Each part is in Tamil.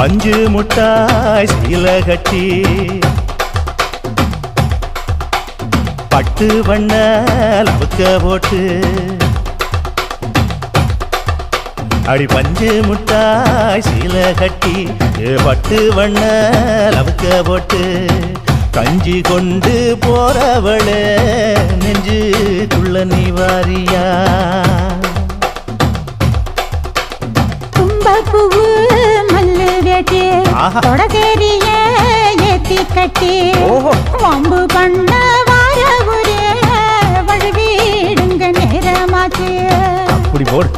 பஞ்சு முட்டாய் சீல கட்டி பட்டு வண்ண லவுக்க போட்டு அடி பஞ்சு முட்டாய் சீல கட்டி பட்டு வண்ண லவுக்க போட்டு கஞ்சி கொண்டு போறவளே நெஞ்சுக்குள்ள நீ வாரியா தும்பப்பூவு மல்லு வேட்டி தொடதேரிய ஏத்தி கட்டி வம்பு பண்ண வார ஒரே வழுவிடுங்க நேரமாச்சு அப்படி போடு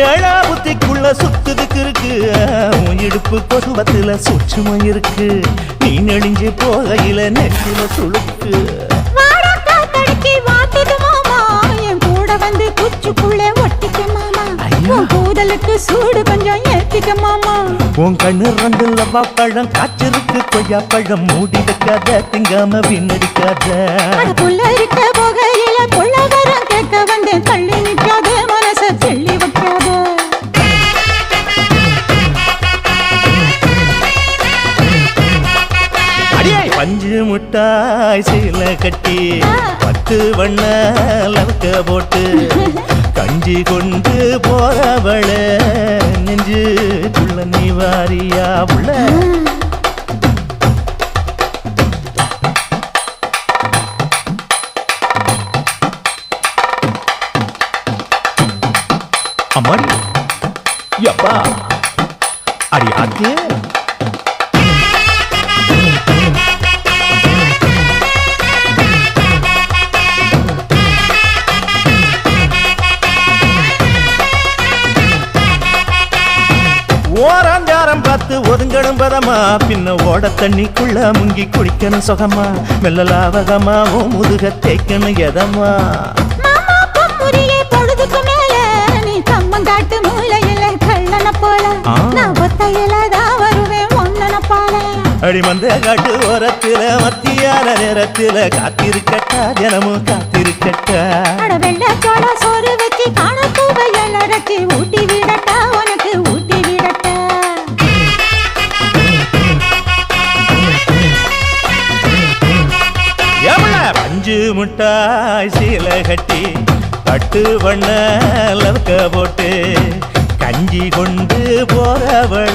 ஏழா புத்திக்குள்ள சுத்துதுக்கு இருக்கு உன் இடுப்பு கொசுவத்துல சூட்சுமம் இருக்கு நீ நெளிஞ்சு போகையில நெற்றில சுழுக்கு வந்து குச்சுக்குள்ளே ஒட்டிக்க மாமா கூதலுக்கு சூடு கொஞ்சம் ஏத்திக்க மாமா உன் கண்ணு ரெண்டு லவ்வா பழம் காய்ச்சிருக்கு கொய்யா பழம் மூடி வைக்காத திங்காம வீணடிக்காத புள்ள இருக்க போகையில புள்ள வரம் கேட்க வந்து தள்ளி நிற்காத மனச தெள்ளி வைக்காத பஞ்சு முட்டாய் சீல கட்டி பத்து வண்ண லவுக்க போட்டு கஞ்சி கொண்டு போறவள நெஞ்சுக்குள்ள நீ வாரியா உள்ள அம்மாடி யப்பா அடி ஆக்கு ஓராஞ்சாரம் பார்த்து ஒதுங்கணும் பதமா பின்ன ஓட தண்ணிக்குள்ள முங்கி குடிக்கணும் சுகமா மெல்ல லாவகமா ஓ முதுக தேய்க்கணும் எதமா பொழுதுக்கு மேல நீ கம்மங்காட்டு மூலையில கள்ளன போல நான் ஒத்தையிலதான் வருவேன் ஒன்னன போல அடி மந்த காட்டு ஓரத்துல மத்தியான நேரத்துல காத்திருக்கட்டா தினமும் காத்திருக்கட்டா வெள்ள சோள சோறு வச்சு காண பூவையல் அரைச்சி ஊட்டி விடட்டா உனக்கு ஊட்டி விடட்டா பஞ்சு முட்டாய் சீல கட்டி பட்டு வண்ண லவுக்க போட்டு கஞ்சி கொண்டு போறவள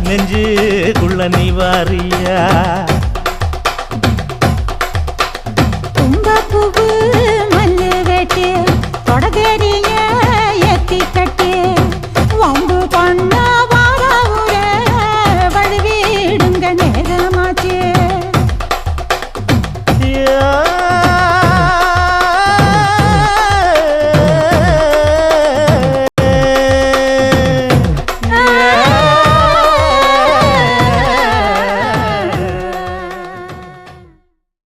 நெஞ்சுக்குள்ள நீ வாரியா தும்பப்பூவு மல்லு வேட்டி